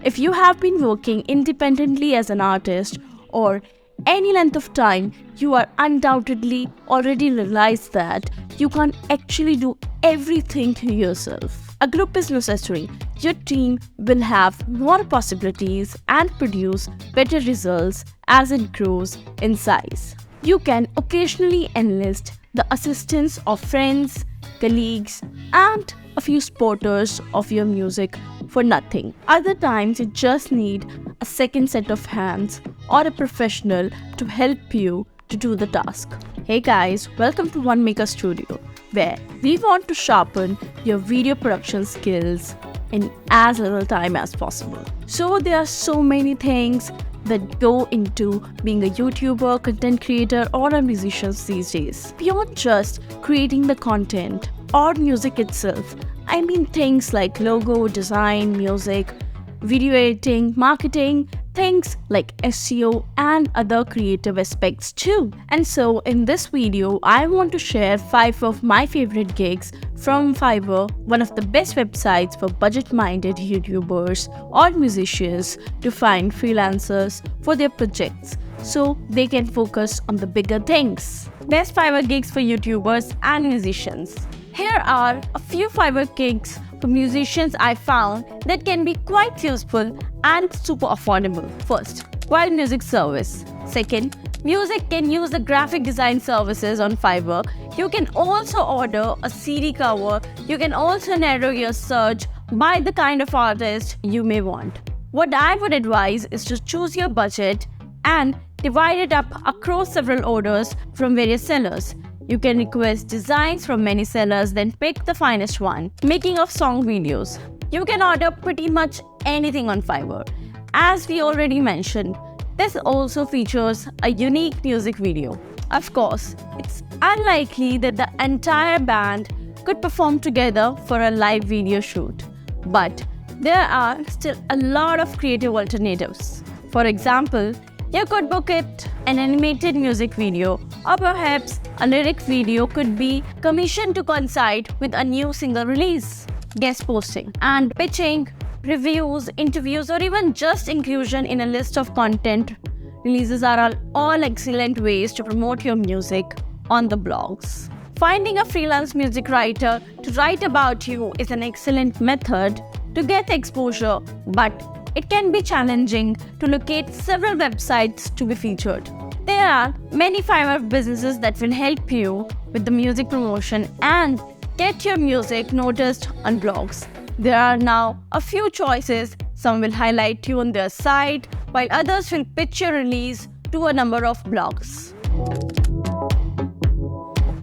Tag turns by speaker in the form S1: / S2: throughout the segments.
S1: If you have been working independently as an artist or any length of time, you are undoubtedly already realized that you can't actually do everything yourself. A group is necessary. Your team will have more possibilities and produce better results as it grows in size. You can occasionally enlist the assistance of friends, colleagues, and a few supporters of your music for nothing. Other times, you just need a second set of hands or a professional to help you to do the task. Hey guys, welcome to Onemaker Studio, where we want to sharpen your video production skills in as little time as possible. So there are so many things that go into being a YouTuber, content creator, or a musician these days. Beyond just creating the content or music itself, I mean things like logo, design, music, video editing, marketing, things like SEO and other creative aspects too. And so in this video, I want to share 5 of my favorite gigs from Fiverr, one of the best websites for budget-minded YouTubers or musicians to find freelancers for their projects so they can focus on the bigger things. Best Fiverr gigs for YouTubers and musicians. Here are a few Fiverr gigs for musicians I found that can be quite useful and super affordable. First, wild music service. Second, music can use the graphic design services on Fiverr. You can also order a CD cover. You can also narrow your search by the kind of artist you may want. What I would advise is to choose your budget and divide it up across several orders from various sellers. You can request designs from many sellers, then pick the finest one. Making of song videos. You can order pretty much anything on Fiverr. As we already mentioned, this also features a unique music video. Of course, it's unlikely that the entire band could perform together for a live video shoot, but there are still a lot of creative alternatives. For example, you could book it an animated music video, or perhaps a lyric video could be commissioned to coincide with a new single release. Guest posting and pitching, reviews, interviews, or even just inclusion in a list of content releases are all excellent ways to promote your music on the blogs. Finding a freelance music writer to write about you is an excellent method to get exposure, but it can be challenging to locate several websites to be featured. There are many Fiverr businesses that will help you with the music promotion and get your music noticed on blogs. There are now a few choices. Some will highlight you on their site, while others will pitch your release to a number of blogs.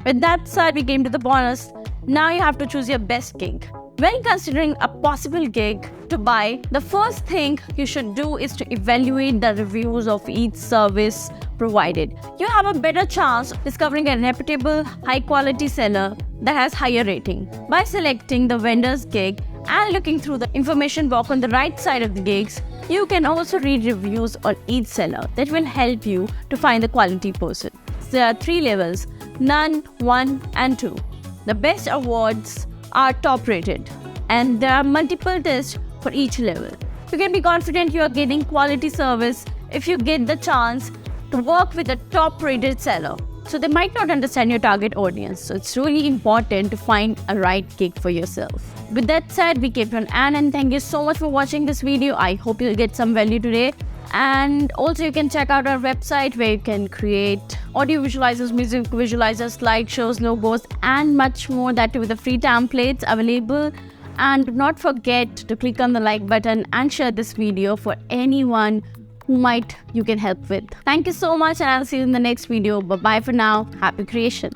S1: With that said, we came to the bonus. Now you have to choose your best gig. When considering a possible gig to buy, the first thing you should do is to evaluate the reviews of each service provided. You have a better chance discovering a reputable, high-quality seller that has higher rating. By selecting the vendor's gig and looking through the information box on the right side of the gigs, you can also read reviews on each seller that will help you to find the quality person. There are 3 levels: none, 1, and 2. The best awards are top rated, and there are multiple tests for each level. You can be confident you are getting quality service if you get the chance to work with a top rated seller. So they might not understand your target audience, so it's really important to find a right gig for yourself. With that said, we came to an end, and thank you so much for watching this video. I hope you'll get some value today. And also you can check out our website where you can create audio visualizers, music visualizers, slideshows, logos, and much more, that too with the free templates available. And do not forget to click on the like button and share this video for anyone who you can help with. Thank you so much, and I'll see you in the next video. Bye bye for now. Happy creation.